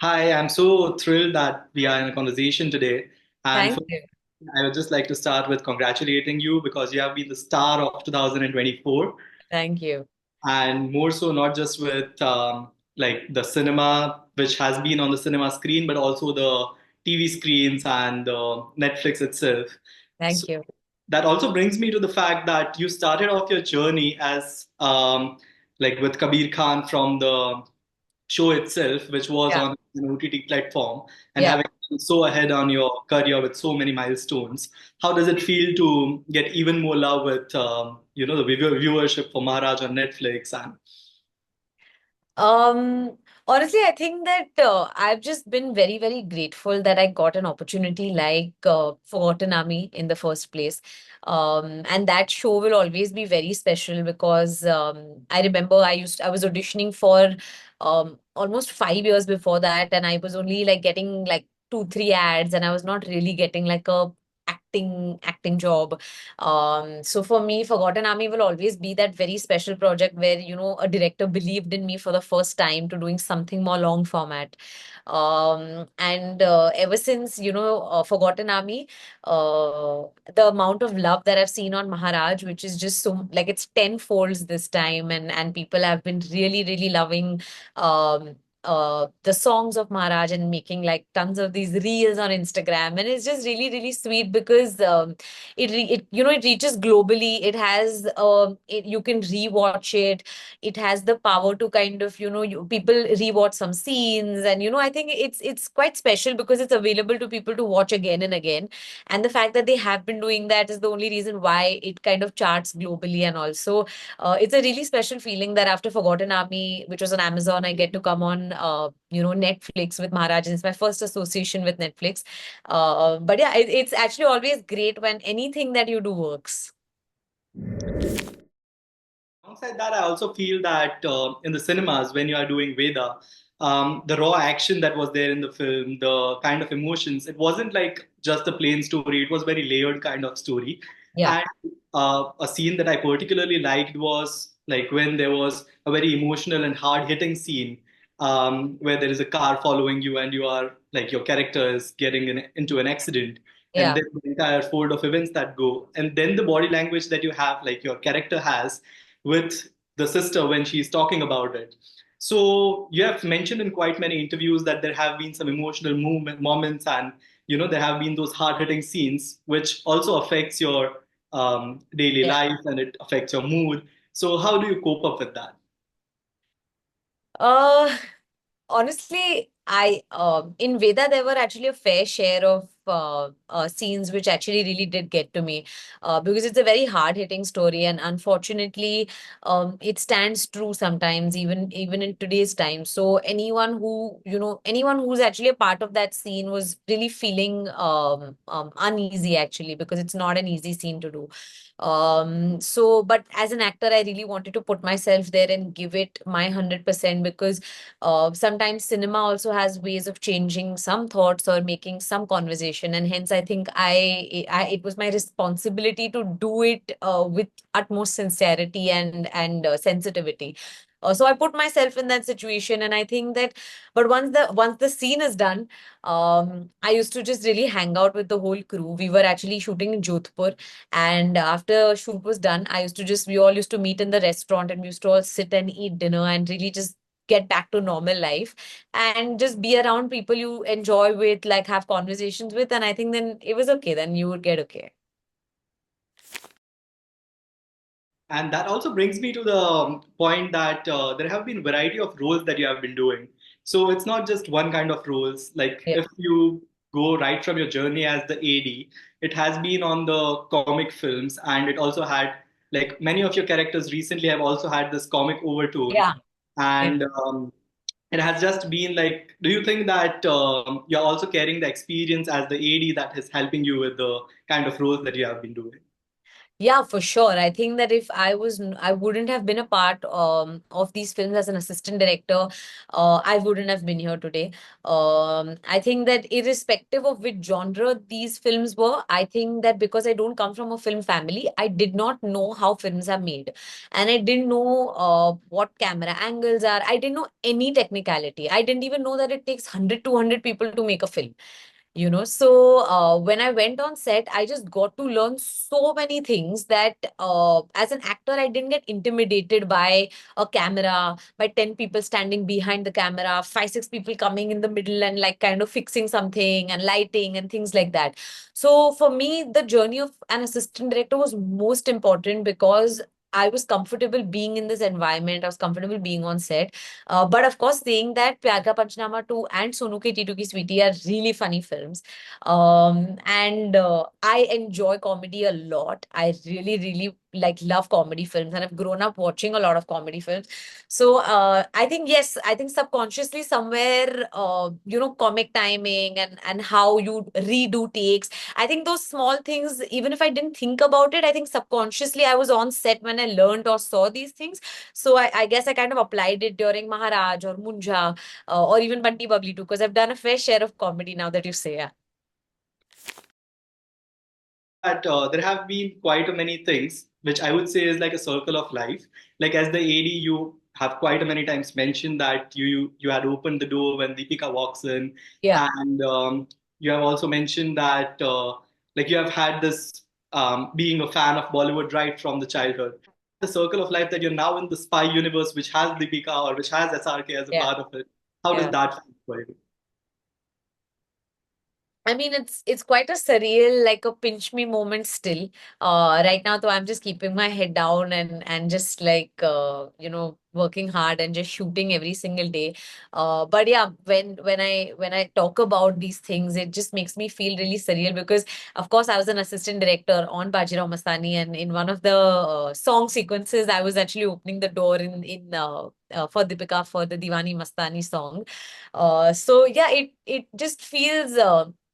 Hi, I'm so thrilled that we are in a conversation today. And Thank first, you. I would just like to start with congratulating you because you have been the star of 2024. Thank you. And more so, not just with like the cinema, which has been on the cinema screen, but also the TV screens and Netflix itself. So Thank you. that also brings me to the fact that you started off your journey as like with Kabir Khan from the show itself, which was Yeah. on an OTT platform, and Yeah. having been so ahead on your career with so many milestones, how does it feel to get even more love with the viewership for Maharaj on Netflix? And Um, Honestly, I think that I've just been very, very grateful that I got an opportunity like Forgotten Army in the first place. And that show will always be very special because I remember I was auditioning for almost 5 years before that, and I was only like getting like two, three ads, and I was not really getting like a acting job. So for me, Forgotten Army will always be that very special project where, a director believed in me for the first time to doing something more long format. And ever since, Forgotten Army, the amount of love that I've seen on Maharaj, which is just so like it's 10 folds this time, and people have been really, really loving um the songs of Maharaj and making like tons of these reels on Instagram. And it's just really, really sweet because it reaches globally. It has you can rewatch it. It has the power to kind of people rewatch some scenes, and I think it's quite special because it's available to people to watch again and again. And the fact that they have been doing that is the only reason why it kind of charts globally. And also it's a really special feeling that after Forgotten Army, which was on Amazon, I get to come on Netflix with Maharaj. And it's my first association with Netflix. But yeah, it's actually always great when anything that you do works. alongside that, I also feel that in the cinemas, when you are doing Veda, the raw action that was there in the film, the kind of emotions, it wasn't like just a plain story. It was a very layered kind of story. Yeah, And a scene that I particularly liked was like when there was a very emotional and hard-hitting scene where there is a car following you and you are like your character is getting into an accident. And yeah, then the entire fold of events that go, and then the body language that you have, like your character has, with the sister when she's talking about it. So you have mentioned in quite many interviews that there have been some emotional moments, and there have been those hard-hitting scenes, which also affects your daily yeah. life and it affects your mood. So how do you cope up with that? Uh, Honestly, I in Veda there were actually a fair share of scenes which actually really did get to me because it's a very hard-hitting story, and unfortunately, it stands true sometimes, even in today's time. So anyone who's actually a part of that scene was really feeling uneasy actually because it's not an easy scene to do. So but as an actor, I really wanted to put myself there and give it my 100% because sometimes cinema also has ways of changing some thoughts or making some conversation, and hence I think it was my responsibility to do it with utmost sincerity and sensitivity. So I put myself in that situation, and I think that, but once the scene is done, I used to just really hang out with the whole crew. We were actually shooting in Jodhpur, and after shoot was done, we all used to meet in the restaurant, and we used to all sit and eat dinner and really just get back to normal life and just be around people you enjoy with, like have conversations with. And I think then it was okay. Then you would get okay. And that also brings me to the point that there have been variety of roles that you have been doing. So it's not just one kind of roles. Like Yeah. if you go right from your journey as the AD, it has been on the comic films, and it also had like many of your characters recently have also had this comic overtone, Yeah. Yeah. and it has just been like. Do you think that you're also carrying the experience as the AD that is helping you with the kind of roles that you have been doing? Yeah, for sure. I think that if I wouldn't have been a part of these films as an assistant director. I wouldn't have been here today. I think that irrespective of which genre these films were, I think that because I don't come from a film family, I did not know how films are made. And I didn't know what camera angles are. I didn't know any technicality. I didn't even know that it takes 100, 200 people to make a film. So when I went on set, I just got to learn so many things that as an actor, I didn't get intimidated by a camera, by 10 people standing behind the camera, 5, 6 people coming in the middle and like kind of fixing something and lighting and things like that. So for me, the journey of an assistant director was most important because I was comfortable being in this environment. I was comfortable being on set. But of course, saying that Pyar Ka Panchnama 2 and Sonu Ke Titu Ki Sweetie are really funny films. And I enjoy comedy a lot. I really, really like love comedy films and I've grown up watching a lot of comedy films. So I think, yes, I think subconsciously somewhere, comic timing and how you redo takes. I think those small things, even if I didn't think about it, I think subconsciously I was on set when I learned or saw these things. So I guess I kind of applied it during Maharaj or Munja or even Bunty Bubbly too, because I've done a fair share of comedy now that you say. Yeah. That there have been quite a many things which I would say is like a circle of life. Like as the AD, you have quite a many times mentioned that you had opened the door when Deepika walks in, Yeah. and you have also mentioned that like you have had this being a fan of Bollywood right from the childhood. The circle of life that you're now in the spy universe, which has Deepika or which has SRK as a Yeah. part of it. How does Yeah. that feel for you? I mean, it's quite a surreal, like a pinch me moment still. Right now, though, I'm just keeping my head down and just like working hard and just shooting every single day. But yeah, when I talk about these things, it just makes me feel really surreal because, of course, I was an assistant director on Bajirao Mastani, and in one of the song sequences, I was actually opening the door in for Deepika for the Diwani Mastani song. So yeah, it just feels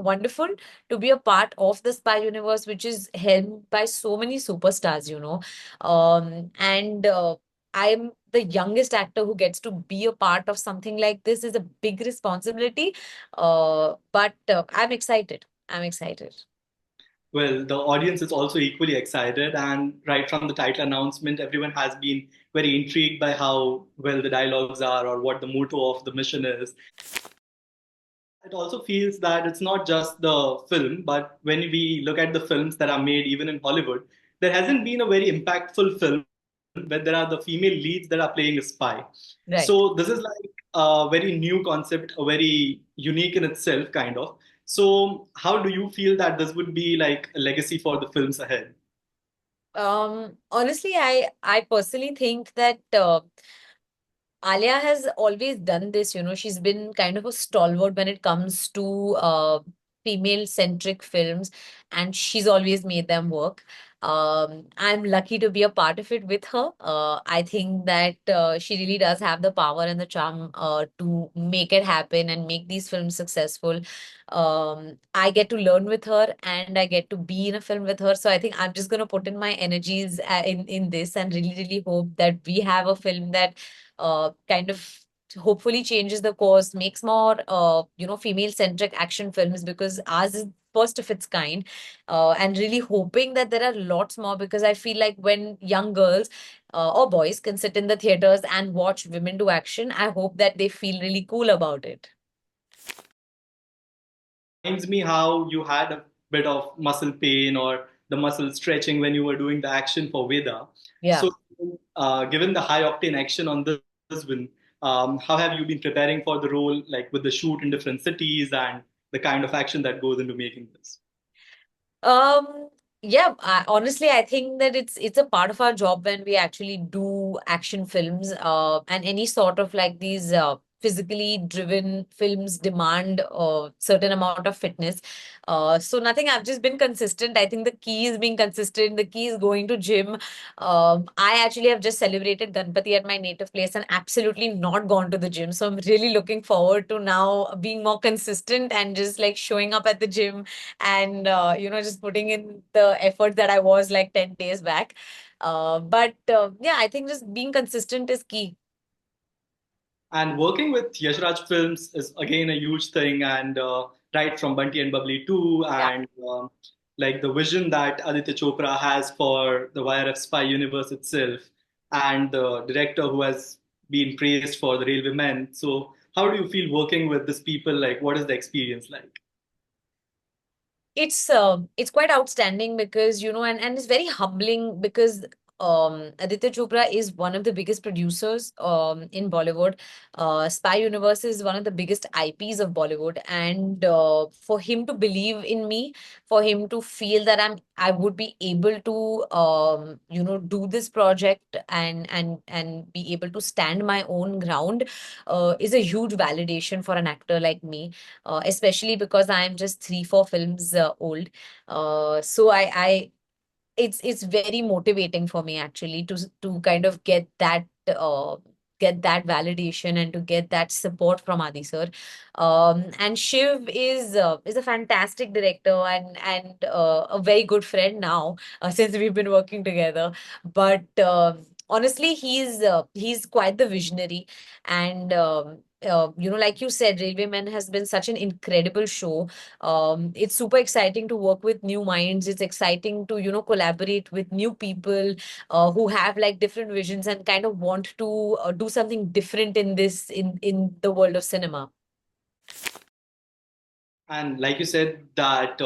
wonderful to be a part of the Spy Universe, which is held by so many superstars, and I'm the youngest actor who gets to be a part of something like this is a big responsibility. But I'm excited. I'm excited. Well, the audience is also equally excited, and right from the title announcement, everyone has been very intrigued by how well the dialogues are or what the motto of the mission is. It also feels that it's not just the film, but when we look at the films that are made even in Hollywood, there hasn't been a very impactful film where there are the female leads that are playing a spy. Right. So this is like a very new concept, a very unique in itself, kind of. So how do you feel that this would be like a legacy for the films ahead? Honestly, I personally think that Alia has always done this, she's been kind of a stalwart when it comes to female-centric films, and she's always made them work. I'm lucky to be a part of it with her. I think that she really does have the power and the charm to make it happen and make these films successful. I get to learn with her and I get to be in a film with her. So I think I'm just going to put in my energies in this and really, really hope that we have a film that kind of hopefully changes the course, makes more female centric action films because ours is first of its kind, and really hoping that there are lots more because I feel like when young girls or boys can sit in the theaters and watch women do action, I hope that they feel really cool about it. Reminds me how you had a bit of muscle pain or the muscle stretching when you were doing the action for Veda. Yeah. So, given the high octane action on this one, how have you been preparing for the role, like with the shoot in different cities and the kind of action that goes into making this? Um, yeah, honestly, I think that it's a part of our job when we actually do action films, and any sort of like these physically driven films demand a certain amount of fitness. So nothing, I've just been consistent. I think the key is being consistent. The key is going to gym. I actually have just celebrated Ganpati at my native place and absolutely not gone to the gym. So I'm really looking forward to now being more consistent and just like showing up at the gym and, just putting in the effort that I was like 10 days back. But yeah, I think just being consistent is key. And working with Yash Raj Films is again a huge thing. And right from Bunty and Bubbly 2, Yeah. and like the vision that Aditya Chopra has for the YRF Spy Universe itself, and the director who has been praised for the Railwaymen. So, how do you feel working with these people? Like, what is the experience like? It's quite outstanding because and it's very humbling because Aditya Chopra is one of the biggest producers in Bollywood. Spy Universe is one of the biggest IPs of Bollywood, and for him to believe in me, for him to feel that I would be able to do this project and be able to stand my own ground is a huge validation for an actor like me, especially because I'm just 3-4 films old. So it's very motivating for me actually to kind of get that validation and to get that support from Adi sir. And Shiv is a fantastic director and a very good friend now, since we've been working together. But honestly, he's quite the visionary, and like you said, Railwaymen has been such an incredible show. It's super exciting to work with new minds. It's exciting to, collaborate with new people who have like different visions and kind of want to do something different in the world of cinema. And like you said, that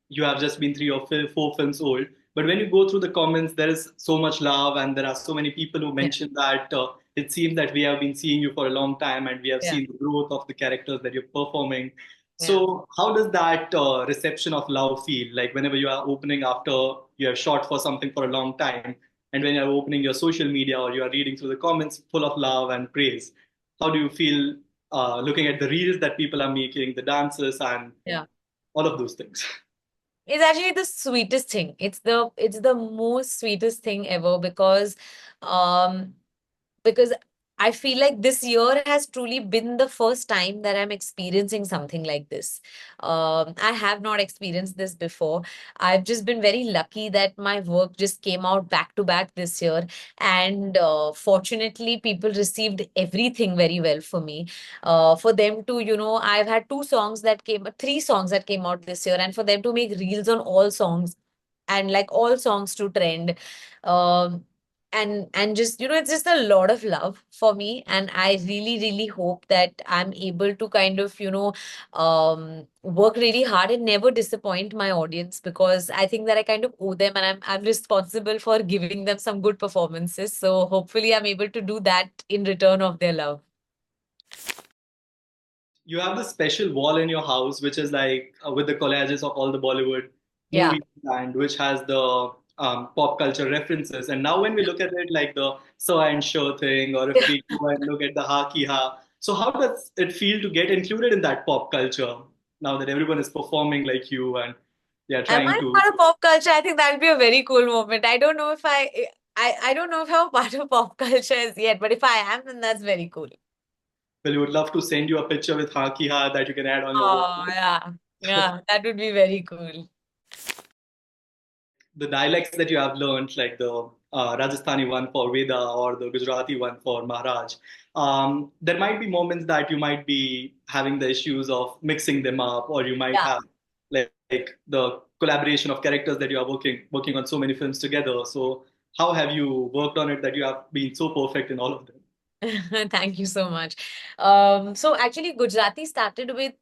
you have just been 3 or 4 films old. But when you go through the comments, there is so much love, and there are so many people who Yeah, mention that it seems that we have been seeing you for a long time, and we have yeah, seen the growth of the characters that you're performing. yeah. So, how does that reception of love feel? Like whenever you are opening after you have shot for something for a long time, and when you're opening your social media or you are reading through the comments full of love and praise, how do you feel looking at the reels that people are making, the dances, and Yeah. all of those things? It's actually the sweetest thing. It's the most sweetest thing ever um because I feel like this year has truly been the first time that I'm experiencing something like this. I have not experienced this before. I've just been very lucky that my work just came out back to back this year. And fortunately, people received everything very well for me. For them to, I've had 3 songs that came out this year, and for them to make reels on all songs and like all songs to trend. Um, and just it's just a lot of love for me, and I really really hope that I'm able to kind of work really hard and never disappoint my audience, because I think that I kind of owe them, and I'm responsible for giving them some good performances, so hopefully I'm able to do that in return of their love. You have this special wall in your house, which is like with the collages of all the Bollywood Yeah. movies, and which has the pop culture references. And now, when we look at it, like the "so and show" thing, or if we go and look at the "ha ki ha," so how does it feel to get included in that pop culture now that everyone is performing like you and they are Am trying I to? part of pop culture? I think that would be a very cool moment. I don't know if I don't know if I'm part of pop culture as yet, but if I am, then that's very cool. Well, we would love to send you a picture with "ha ki ha" that you can add on your wall. Oh, yeah. Yeah, that would be very cool. The dialects that you have learned, like the Rajasthani one for Veda or the Gujarati one for Maharaj, there might be moments that you might be having the issues of mixing them up, or you might Yeah. have like the collaboration of characters that you are working on so many films together. So how have you worked on it that you have been so perfect in all of them? Thank you so much. So actually, Gujarati started with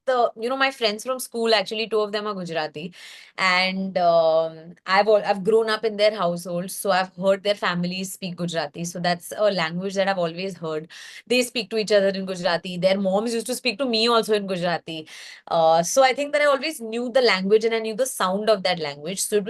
my friends from school. Actually, 2 of them are Gujarati, and I've grown up in their households, so I've heard their families speak Gujarati. So that's a language that I've always heard. They speak to each other in Gujarati. Their moms used to speak to me also in Gujarati. So I think that I always knew the language and I knew the sound of that language. So it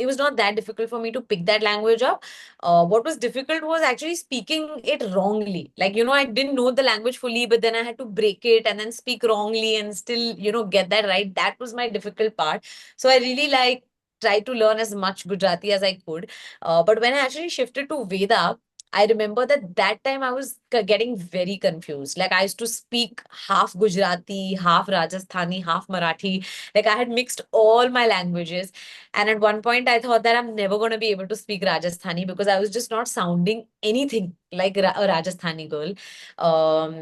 was not that difficult for me to pick that language up. What was difficult was actually speaking it wrongly. Like, I didn't know the language fully, but then I had to break it and then speak wrongly and still, get that right. That was my difficult part. So I really tried to learn as much Gujarati as I could. But when I actually shifted to Veda, I remember that time I was getting very confused. Like I used to speak half Gujarati, half Rajasthani, half Marathi. Like I had mixed all my languages. And at one point, I thought that I'm never going to be able to speak Rajasthani because I was just not sounding anything like a Rajasthani girl.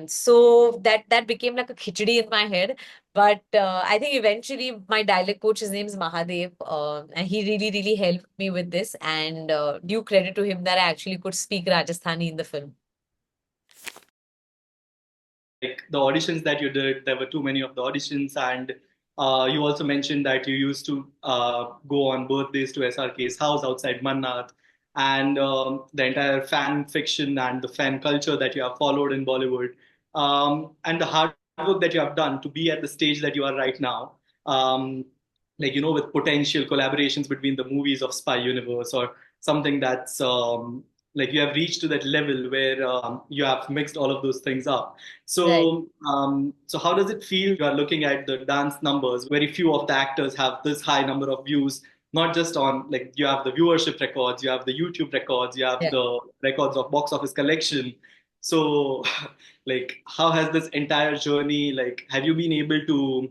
So that became like a khichdi in my head. But I think eventually my dialect coach, his name is Mahadev, and he really, really helped me with this. And due credit to him that I actually could speak Rajasthani in the film. Like the auditions that you did, there were too many of the auditions, and you also mentioned that you used to go on birthdays to SRK's house outside Mannath, and the entire fan fiction and the fan culture that you have followed in Bollywood, and the hard work that you have done to be at the stage that you are right now. Like with potential collaborations between the movies of Spy Universe or something that's like you have reached to that level where you have mixed all of those things up. Right. So how does it feel? You are looking at the dance numbers. Very few of the actors have this high number of views. Not just on like you have the viewership records, you have the YouTube records, you have Yeah. the records of box office collection. So, like, how has this entire journey? Like, have you been able to,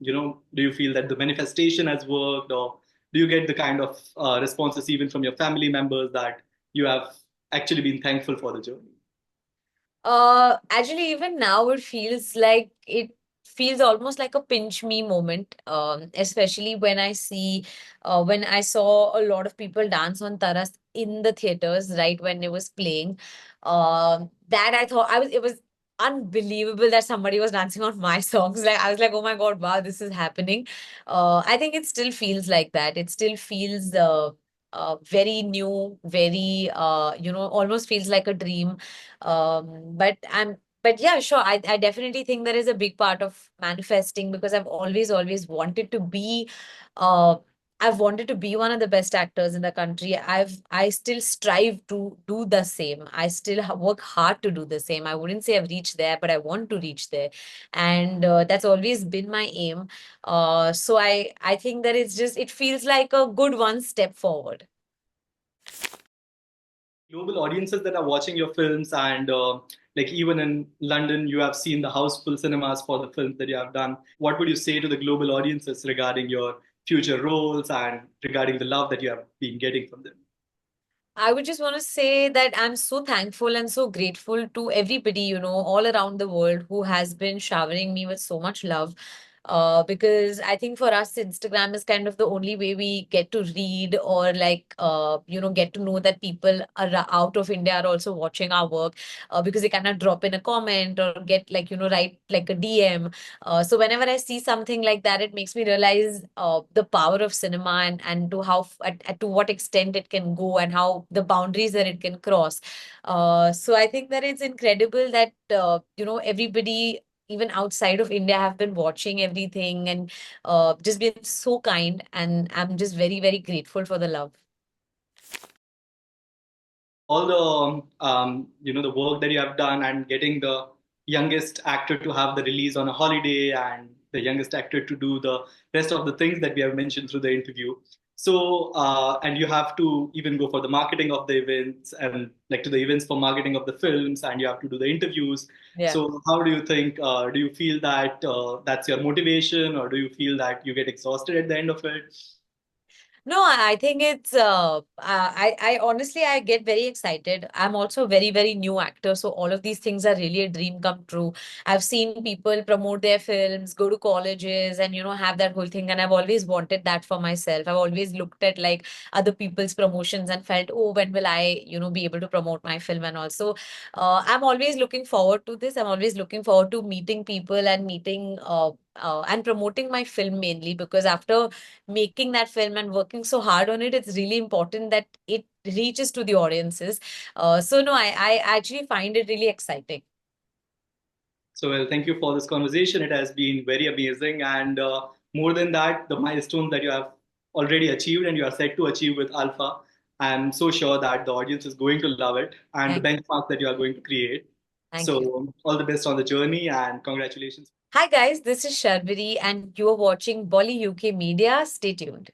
do you feel that the manifestation has worked, or do you get the kind of responses even from your family members that you have actually been thankful for the journey? Actually, even now it feels almost like a pinch me moment. Especially when I saw a lot of people dance on Taras in the theaters, right when it was playing. That I thought it was unbelievable that somebody was dancing on my songs. Like I was like, oh my God, wow, this is happening. I think it still feels like that. It still feels very new, very almost feels like a dream. But yeah, sure. I definitely think there is a big part of manifesting because I've always wanted to be uh I've wanted to be one of the best actors in the country. I still strive to do the same. I still work hard to do the same. I wouldn't say I've reached there, but I want to reach there. And that's always been my aim. So I think that it feels like a good one step forward. Global audiences that are watching your films, and like even in London you have seen the houseful cinemas for the films that you have done. What would you say to the global audiences regarding your future roles and regarding the love that you have been getting from them? I would just want to say that I'm so thankful and so grateful to everybody, all around the world who has been showering me with so much love. Because I think for us, Instagram is kind of the only way we get to read or get to know that people out of India are also watching our work, because they kind of drop in a comment or get write like a DM. So whenever I see something like that, it makes me realize the power of cinema and to to what extent it can go and how the boundaries that it can cross. So I think that it's incredible that everybody even outside of India have been watching everything and just been so kind, and I'm just very, very grateful for the love. All the the work that you have done and getting the youngest actor to have the release on a holiday and the youngest actor to do the rest of the things that we have mentioned through the interview. So and you have to even go for the marketing of the events and like to the events for marketing of the films, and you have to do the interviews. Yeah. So how do you think, do you feel that that's your motivation, or do you feel that you get exhausted at the end of it? No, I think it's I honestly I get very excited. I'm also a very, very new actor, so all of these things are really a dream come true. I've seen people promote their films, go to colleges, and have that whole thing, and I've always wanted that for myself. I've always looked at like other people's promotions and felt, oh, when will I be able to promote my film? And also, I'm always looking forward to this. I'm always looking forward to meeting people and meeting and promoting my film mainly because after making that film and working so hard on it, it's really important that it reaches to the audiences. So no, I actually find it really exciting. So, well, thank you for this conversation. It has been very amazing. And more than that, the milestones that you have already achieved and you are set to achieve with Alpha. I'm so sure that the audience is going to love it and the Thank, benchmark that you are going to create. thank you. So, all the best on the journey and congratulations. Hi guys, this is Sharvari and you are watching Bolly UK Media. Stay tuned.